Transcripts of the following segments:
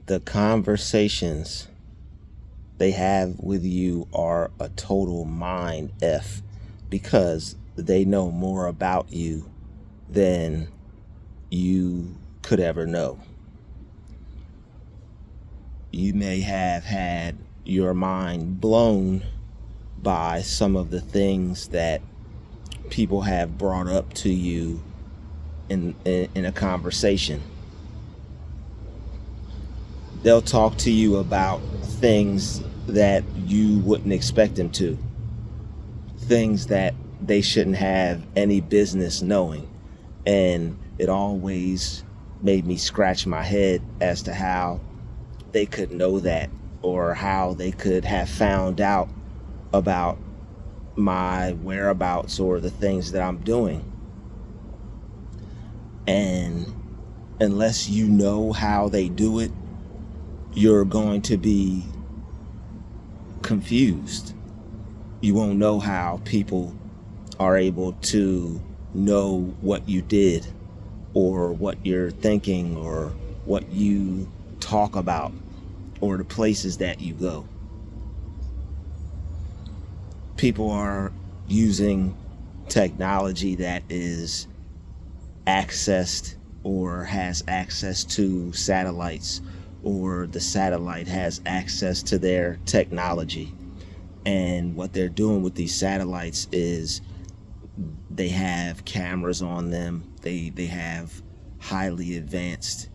The conversations they have with you are a total mind F because they know more about you than you could ever know. You may have had your mind blown by some of the things that people have brought up to you in a conversation. They'll talk to you about things that you wouldn't expect them to, things that they shouldn't have any business knowing. And it always made me scratch my head as to how they could know that, or how they could have found out about my whereabouts or the things that I'm doing. And unless you know how they do it, you're going to be confused. You won't know how people are able to know what you did or what you're thinking or what you talk about or the places that you go. People are using technology that is accessed or has access to satellites, or the satellite has access to their technology. And what they're doing with these satellites is they have cameras on them. They have highly advanced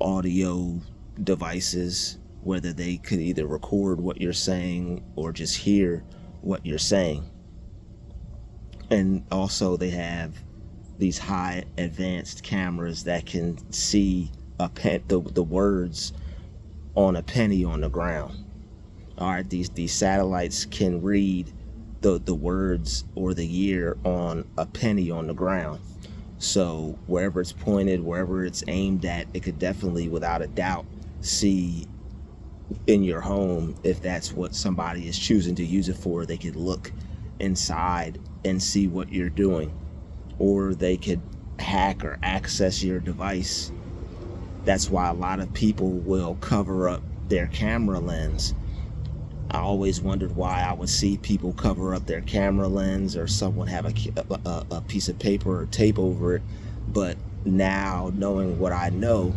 audio devices, whether they could either record what you're saying or just hear what you're saying. And also they have these high advanced cameras that can see the words on a penny on the ground. All right, these satellites can read the words or the year on a penny on the ground. So wherever it's pointed, wherever it's aimed at, it could definitely, without a doubt, see in your home. If that's what somebody is choosing to use it for, they could look inside and see what you're doing, or they could hack or access your device. That's why a lot of people will cover up their camera lens. I always wondered why I would see people cover up their camera lens, or someone have a piece of paper or tape over it. But now, knowing what I know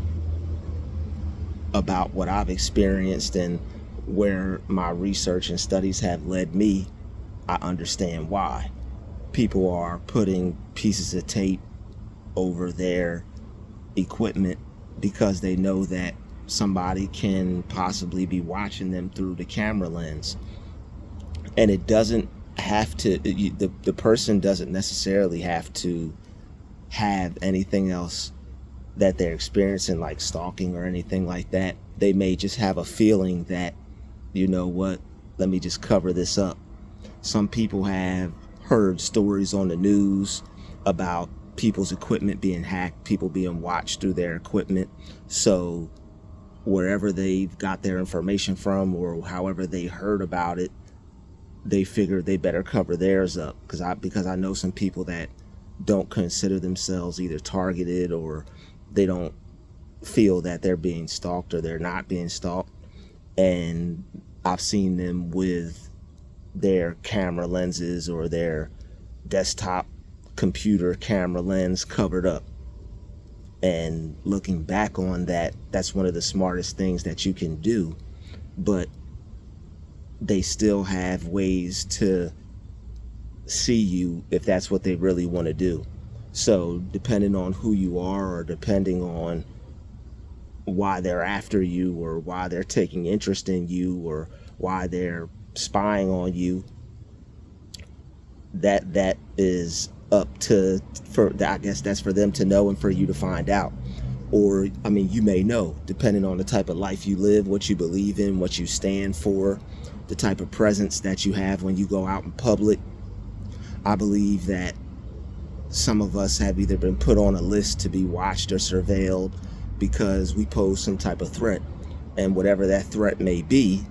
about what I've experienced and where my research and studies have led me, I understand why people are putting pieces of tape over their equipment, because they know that somebody can possibly be watching them through the camera lens. And it doesn't have to, the person doesn't necessarily have to have anything else that they're experiencing, like stalking or anything like that. They may just have a feeling that, you know what, let me just cover this up. Some people have heard stories on the news about people's equipment being hacked, people being watched through their equipment. So wherever they've got their information from, or however they heard about it, they figured they better cover theirs up. Because I know some people that don't consider themselves either targeted, or they don't feel that they're being stalked or they're not being stalked. And I've seen them with their camera lenses or their desktop computer camera lens covered up. And looking back on that, that's one of the smartest things that you can do. But they still have ways to see you if that's what they really want to do. So depending on who you are, or depending on why they're after you, or why they're taking interest in you, or why they're spying on you, that is up to, I guess that's for them to know and for you to find out. Or, I mean, you may know, depending on the type of life you live, what you believe in, what you stand for, the type of presence that you have when you go out in public. I believe that some of us have either been put on a list to be watched or surveilled because we pose some type of threat. And whatever that threat may be,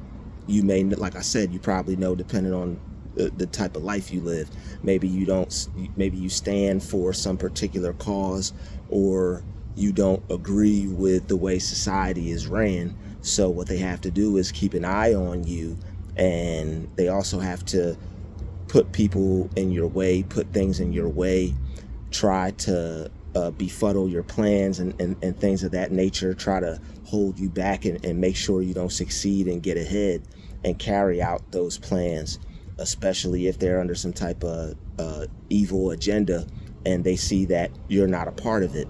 you may, like I said, you probably know, depending on the type of life you live. Maybe you don't, maybe you stand for some particular cause, or you don't agree with the way society is ran. So what they have to do is keep an eye on you, and they also have to put people in your way, put things in your way, try to befuddle your plans and things of that nature, try to hold you back and make sure you don't succeed and get ahead and carry out those plans, especially if they're under some type of evil agenda and they see that you're not a part of it.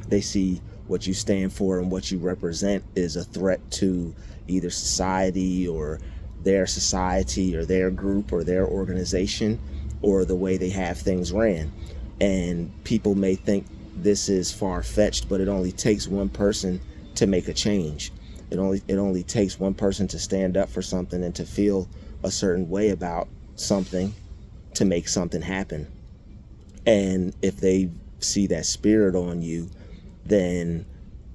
They see what you stand for and what you represent is a threat to either society or their group or their organization or the way they have things ran. And people may think this is far-fetched, but it only takes one person to make a change. It only takes one person to stand up for something and to feel a certain way about something to make something happen. And if they see that spirit on you, then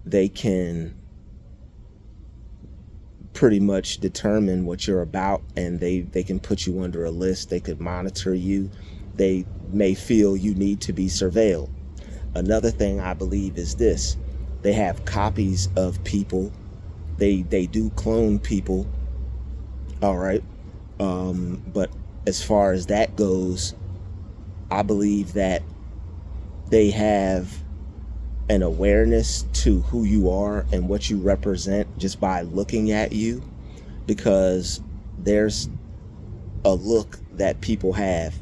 they can pretty much determine what you're about, and they can put you under a list. They could monitor you. They may feel you need to be surveilled. Another thing I believe is this: they have copies of people. They do clone people. All right. But as far as that goes, I believe that they have an awareness to who you are and what you represent just by looking at you, because there's a look that people have.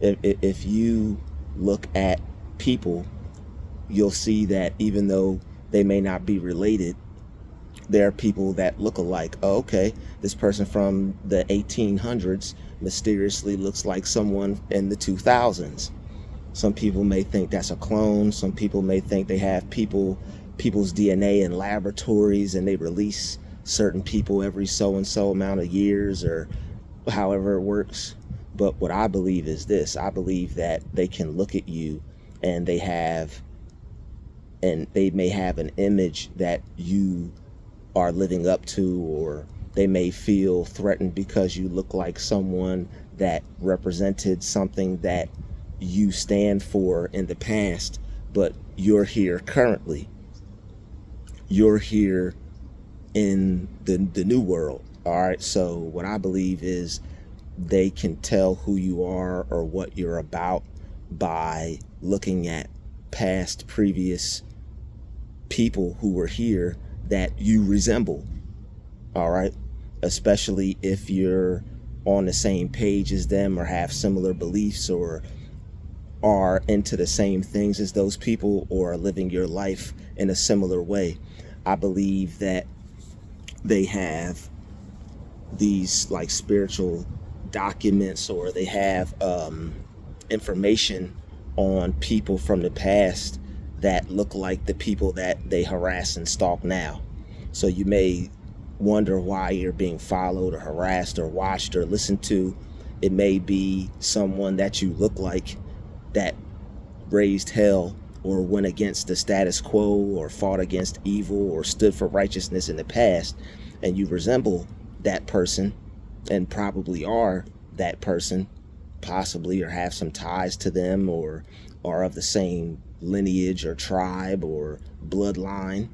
If you look at people, you'll see that even though they may not be related, there are people that look alike. Oh, okay, this person from the 1800s mysteriously looks like someone in the 2000s. Some people may think that's a clone. Some people may think they have people's DNA in laboratories and they release certain people every so and so amount of years or however it works. But what I believe is this: I believe that they can look at you and they may have an image that you are living up to, or they may feel threatened because you look like someone that represented something that you stand for in the past, but you're here currently. You're here in the new world. All right. So what I believe is they can tell who you are or what you're about by looking at previous people who were here that you resemble. All right. Especially if you're on the same page as them or have similar beliefs or are into the same things as those people or are living your life in a similar way. I believe that they have these like spiritual documents, or they have information on people from the past that look like the people that they harass and stalk now. So you may wonder why you're being followed or harassed or watched or listened to. It may be someone that you look like that raised hell or went against the status quo or fought against evil or stood for righteousness in the past, and you resemble that person and probably are that person, possibly, or have some ties to them or are of the same lineage or tribe or bloodline.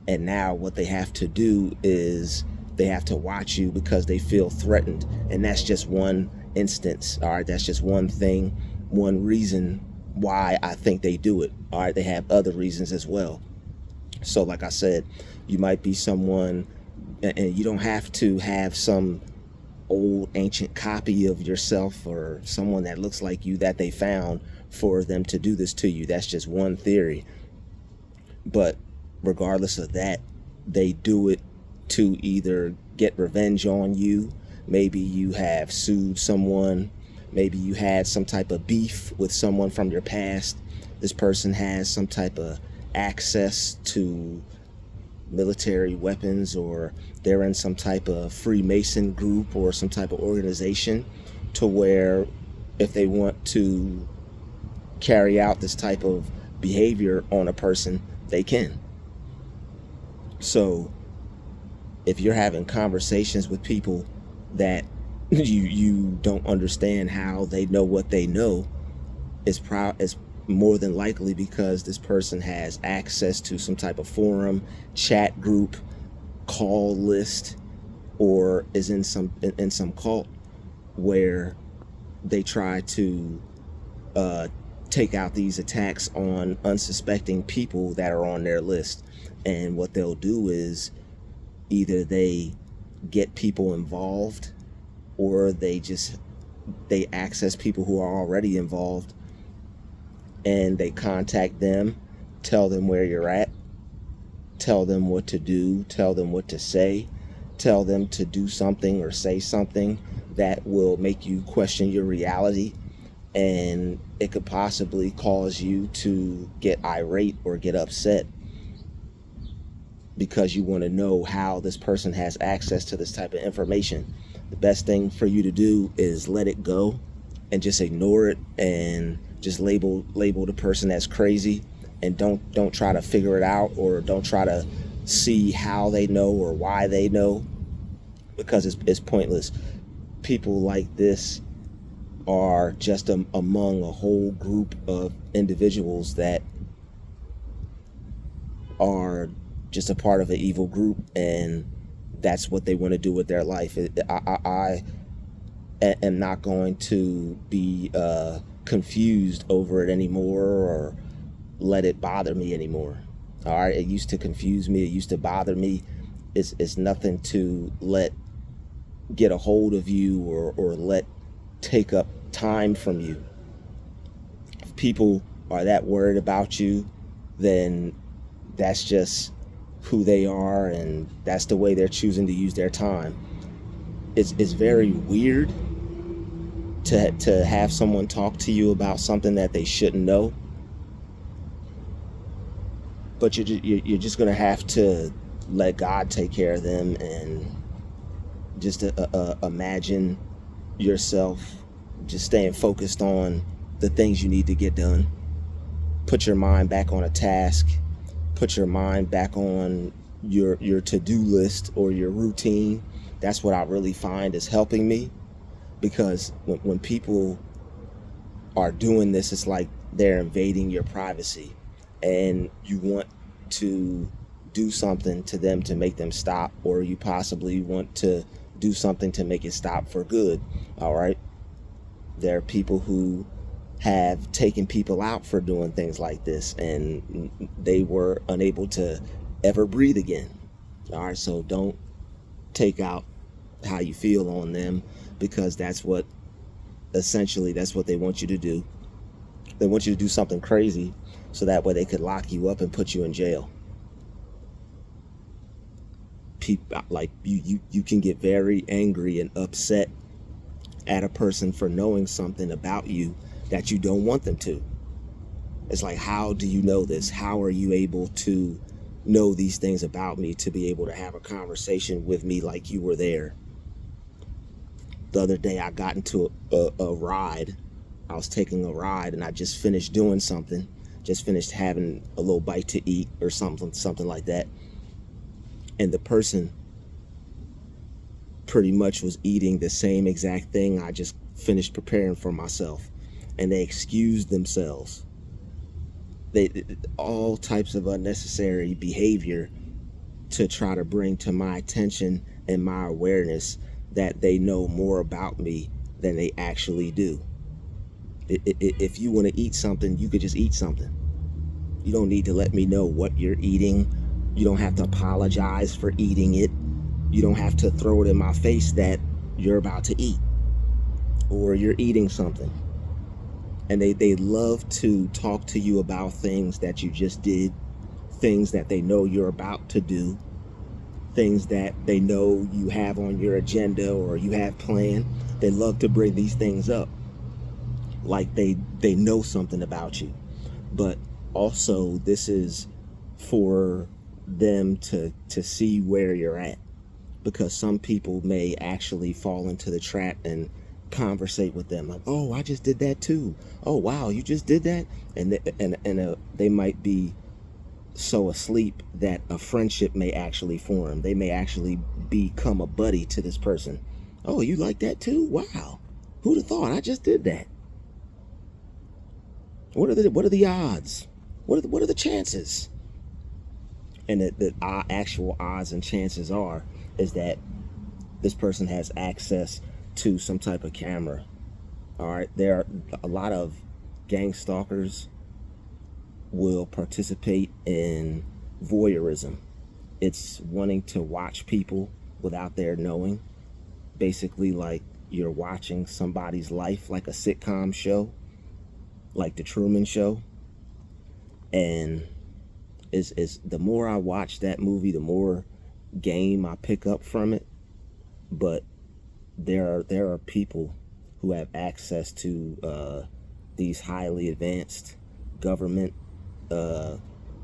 And now what they have to do is they have to watch you because they feel threatened. And that's just one instance. All right, that's just one thing, one reason why I think they do it. All right, they have other reasons as well. So like I said, you might be someone, and you don't have to have some old ancient copy of yourself or someone that looks like you that they found for them to do this to you. That's just one theory. But regardless of that, they do it to either get revenge on you. Maybe you have sued someone. Maybe you had some type of beef with someone from your past. This person has some type of access to military weapons, or they're in some type of Freemason group or some type of organization to where if they want to carry out this type of behavior on a person, they can. So if you're having conversations with people that you don't understand how they know what they know, it's more than likely because this person has access to some type of forum, chat group, call list, or is in some cult where they try to take out these attacks on unsuspecting people that are on their list. And what they'll do is either they get people involved, or they access people who are already involved, and they contact them, tell them where you're at, tell them what to do, tell them what to say, tell them to do something or say something that will make you question your reality, and it could possibly cause you to get irate or get upset because you want to know how this person has access to this type of information. The best thing for you to do is let it go and just ignore it, and just label the person as crazy, and don't try to figure it out, or don't try to see how they know or why they know, because it's pointless. People like this are just among a whole group of individuals that are just a part of an evil group, and that's what they want to do with their life. I am not going to be confused over it anymore, or let it bother me anymore. All right, it used to confuse me, it used to bother me. It's nothing to let get a hold of you, or let take up time from you. If people are that worried about you, then that's just who they are, and that's the way they're choosing to use their time. It's very weird to have someone talk to you about something that they shouldn't know, but you're just gonna have to let God take care of them, and just imagine yourself just staying focused on the things you need to get done. Put your mind back on a task. Put your mind back on your to-do list or your routine. That's what I really find is helping me, because when people are doing this, it's like they're invading your privacy, and you want to do something to them to make them stop, or you possibly want to do something to make it stop for good. All right, there are people who have taken people out for doing things like this, and they were unable to ever breathe again. All right, so don't take out how you feel on them, because that's what they want you to do. They want you to do something crazy so that way they could lock you up and put you in jail. People like you can get very angry and upset at a person for knowing something about you that you don't want them to. It's like, how do you know this? How are you able to know these things about me to be able to have a conversation with me like you were there? The other day I got into a ride. I was taking a ride, and I just finished doing something. Just finished having a little bite to eat or something like that. And the person pretty much was eating the same exact thing I just finished preparing for myself. And they excused themselves. All types of unnecessary behavior to try to bring to my attention and my awareness that they know more about me than they actually do. If you want to eat something, you could just eat something. You don't need to let me know what you're eating. You don't have to apologize for eating it. You don't have to throw it in my face that you're about to eat or you're eating something. And they love to talk to you about things that you just did, things that they know you're about to do, things that they know you have on your agenda or you have planned. They love to bring these things up like they know something about you. But also, this is for them to see where you're at, because some people may actually fall into the trap and conversate with them like, oh, I just did that too. Oh, wow, you just did that? And they might be so asleep that a friendship may actually form. They may actually become a buddy to this person. Oh, you like that too? Wow, who'd have thought? I just did that. What are the odds? What are the chances? And the actual odds and chances is that this person has access to some type of camera. All right, there are a lot of gang stalkers will participate in voyeurism. It's wanting to watch people without their knowing. Basically, like you're watching somebody's life, like a sitcom show, like the Truman Show. And is the more I watch that movie, the more game I pick up from it. But there are people who have access to these highly advanced government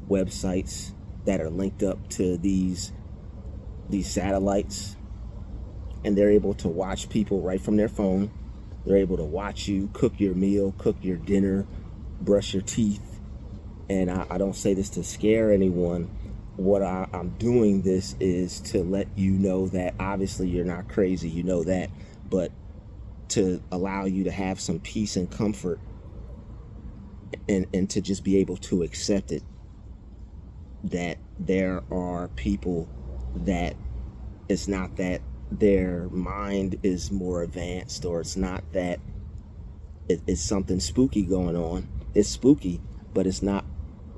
websites that are linked up to these satellites, and they're able to watch people right from their phone. They're able to watch you cook your meal, cook your dinner, brush your teeth. And I don't say this to scare anyone. What I'm doing this is to let you know that obviously you're not crazy, you know that, but to allow you to have some peace and comfort, and to just be able to accept it, that there are people that it's not that their mind is more advanced, or it's not that it's something spooky going on. It's spooky, but it's not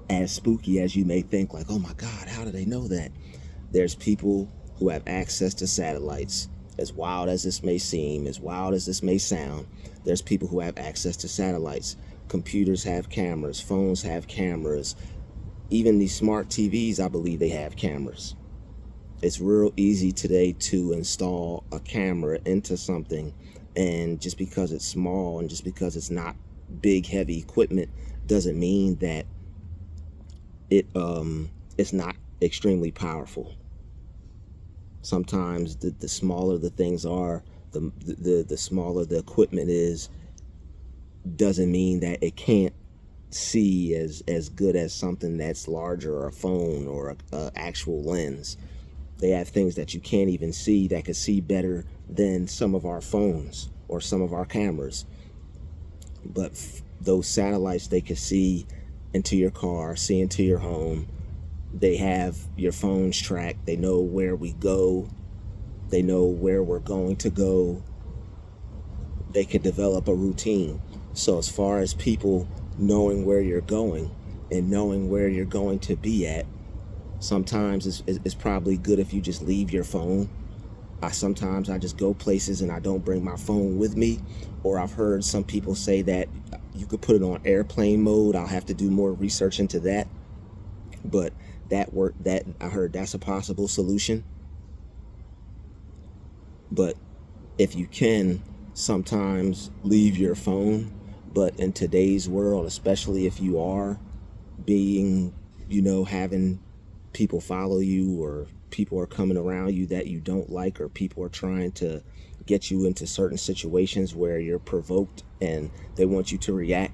as spooky as you may think, like, oh my God, how do they know that? There's people who have access to satellites. As wild as this may seem, as wild as this may sound, there's people who have access to satellites. Computers have cameras, phones have cameras, even these smart TVs, I believe they have cameras. It's real easy today to install a camera into something, and just because it's small and just because it's not big, heavy equipment doesn't mean that it's not extremely powerful. Sometimes the smaller the things are, the smaller the equipment is, doesn't mean that it can't see as good as something that's larger, or a phone, or a actual lens. They have things that you can't even see that could see better than some of our phones or some of our cameras. But those satellites, they could see into your car, see into your home. They have your phones tracked. They know where we go. They know where we're going to go. They could develop a routine. So as far as people knowing where you're going and knowing where you're going to be at, sometimes it's probably good if you just leave your phone. Sometimes I just go places and I don't bring my phone with me. Or I've heard some people say that you could put it on airplane mode. I'll have to do more research into that. But that I heard that's a possible solution. But if you can, sometimes leave your phone. But in today's world, especially if you are being, having people follow you, or people are coming around you that you don't like, or people are trying to get you into certain situations where you're provoked and they want you to react,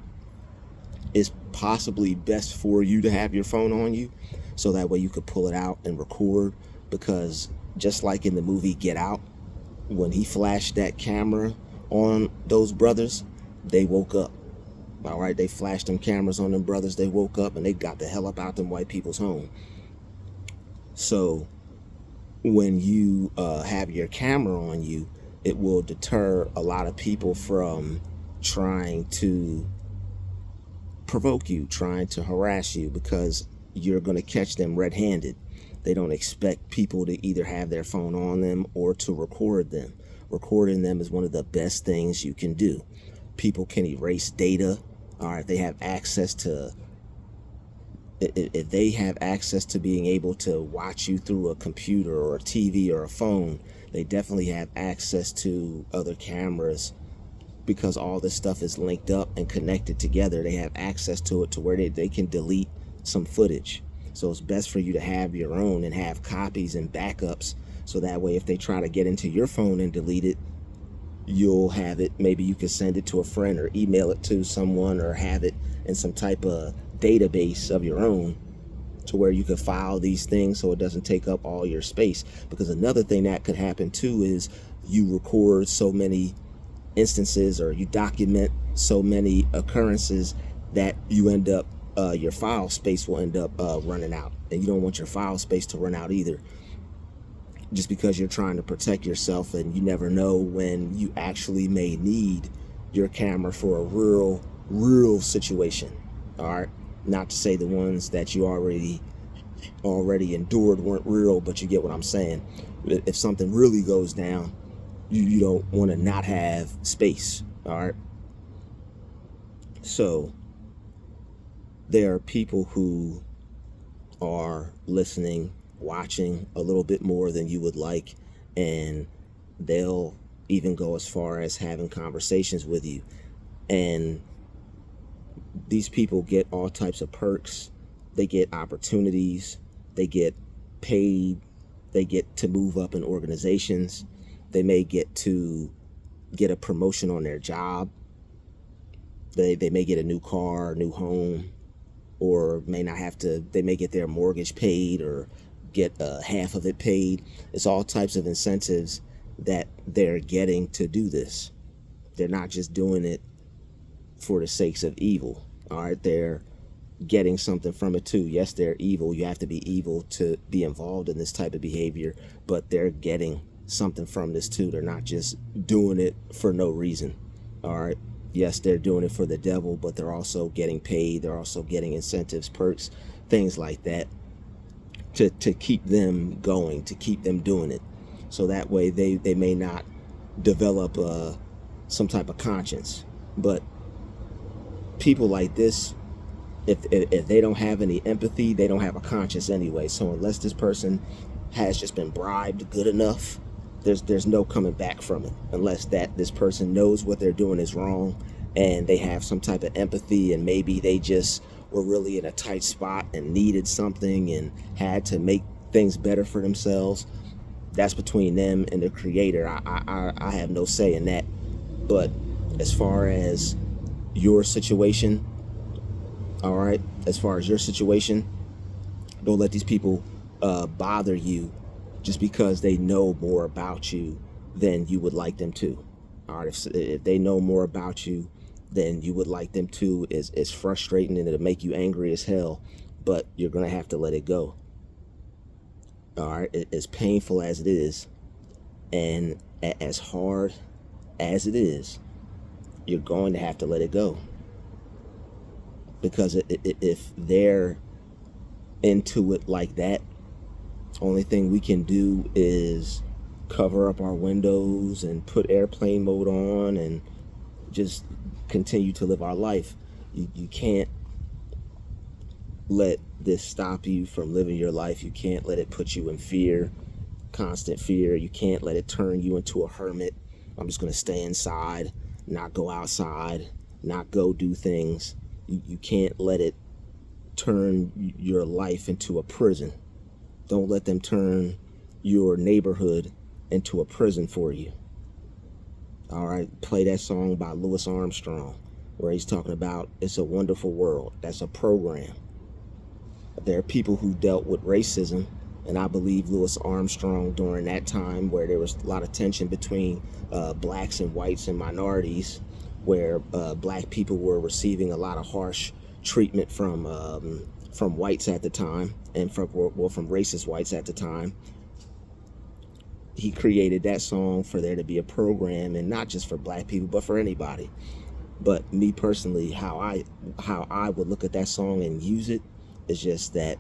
it's possibly best for you to have your phone on you, so that way you could pull it out and record. Because just like in the movie Get Out, when he flashed that camera on those brothers, they woke up. All right, they flashed them cameras on them brothers, they woke up, and they got the hell up out them white people's home. So when you have your camera on you, it will deter a lot of people from trying to provoke you, trying to harass you, because you're going to catch them red-handed. They don't expect people to either have their phone on them or to record them. Recording them is one of the best things you can do. People can erase data. All right, they have access to, if they have access to being able to watch you through a computer or a TV or a phone, they definitely have access to other cameras, because all this stuff is linked up and connected together. They have access to it to where they can delete some footage. So it's best for you to have your own and have copies and backups, so that way if they try to get into your phone and delete it, you'll have it. Maybe you can send it to a friend or email it to someone, or have it in some type of database of your own, to where you can file these things so it doesn't take up all your space. Because another thing that could happen too is you record so many instances, or you document so many occurrences, that you end up, your file space will end up running out, and you don't want your file space to run out either, just because you're trying to protect yourself, and you never know when you actually may need your camera for a real situation. All right, not to say the ones that you already endured weren't real, but you get what I'm saying. If something really goes down, you don't want to not have space. All right, so there are people who are listening, watching a little bit more than you would like, and they'll even go as far as having conversations with you. And these people get all types of perks. They get opportunities, they get paid, they get to move up in organizations, they may get to get a promotion on their job, they may get a new car, new home, or may not have to, they may get their mortgage paid or get half of it paid. It's all types of incentives that they're getting to do this. They're not just doing it for the sakes of evil. All right, they're getting something from it too. Yes, they're evil. You have to be evil to be involved in this type of behavior, but they're getting something from this too. They're not just doing it for no reason. All right. Yes, they're doing it for the devil, but they're also getting paid. They're also getting incentives, perks, things like that to keep them going, to keep them doing it. So that way they may not develop some type of conscience. But people like this, if they don't have any empathy, they don't have a conscience anyway. So unless this person has just been bribed good enough, there's no coming back from it, unless that this person knows what they're doing is wrong and they have some type of empathy, and maybe they just were really in a tight spot and needed something and had to make things better for themselves. That's between them and the creator. I have no say in that. But as far as your situation, all right, as far as your situation, don't let these people bother you just because they know more about you than you would like them to. All right, if they know more about you than you would like them to, is frustrating, and it'll make you angry as hell, but you're gonna have to let it go. All right, as painful as it is, and as hard as it is, you're going to have to let it go. Because if they're into it like that, only thing we can do is cover up our windows and put airplane mode on and just continue to live our life. You can't let this stop you from living your life. You can't let it put you in fear, constant fear. You can't let it turn you into a hermit. I'm just going to stay inside, not go outside, not go do things. You can't let it turn your life into a prison. Don't let them turn your neighborhood into a prison for you. All right, play that song by Louis Armstrong where he's talking about It's a Wonderful World. That's a program. There are people who dealt with racism, and I believe Louis Armstrong, during that time where there was a lot of tension between blacks and whites and minorities, where black people were receiving a lot of harsh treatment from whites at the time, and from racist whites at the time. He created that song for there to be a program, and not just for black people, but for anybody. But me personally, how I would look at that song and use it is just that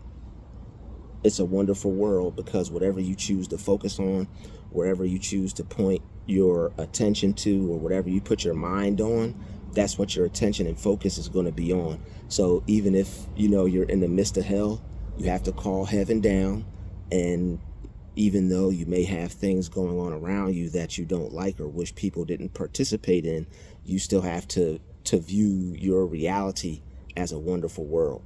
it's a wonderful world, because whatever you choose to focus on, wherever you choose to point your attention to, or whatever you put your mind on, that's what your attention and focus is going to be on. So even if you're in the midst of hell, you have to call heaven down, and even though you may have things going on around you that you don't like or wish people didn't participate in, you still have to view your reality as a wonderful world.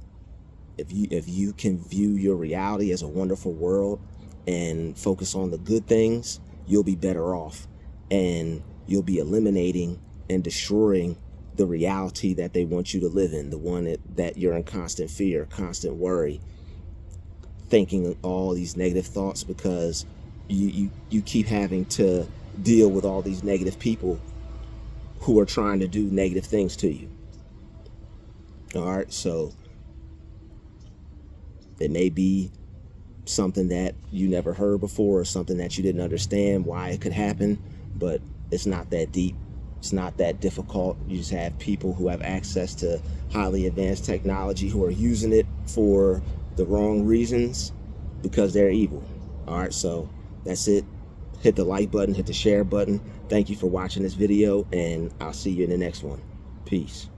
If you can view your reality as a wonderful world and focus on the good things, you'll be better off, and you'll be eliminating and destroying the reality that they want you to live in, the one that you're in constant fear, constant worry, thinking all these negative thoughts, because you keep having to deal with all these negative people who are trying to do negative things to you. All right, so it may be something that you never heard before, or something that you didn't understand why it could happen, but it's not that deep. It's not that difficult. You just have people who have access to highly advanced technology who are using it for the wrong reasons because they're evil. All right, so that's it. Hit the like button, hit the share button. Thank you for watching this video, and I'll see you in the next one. Peace.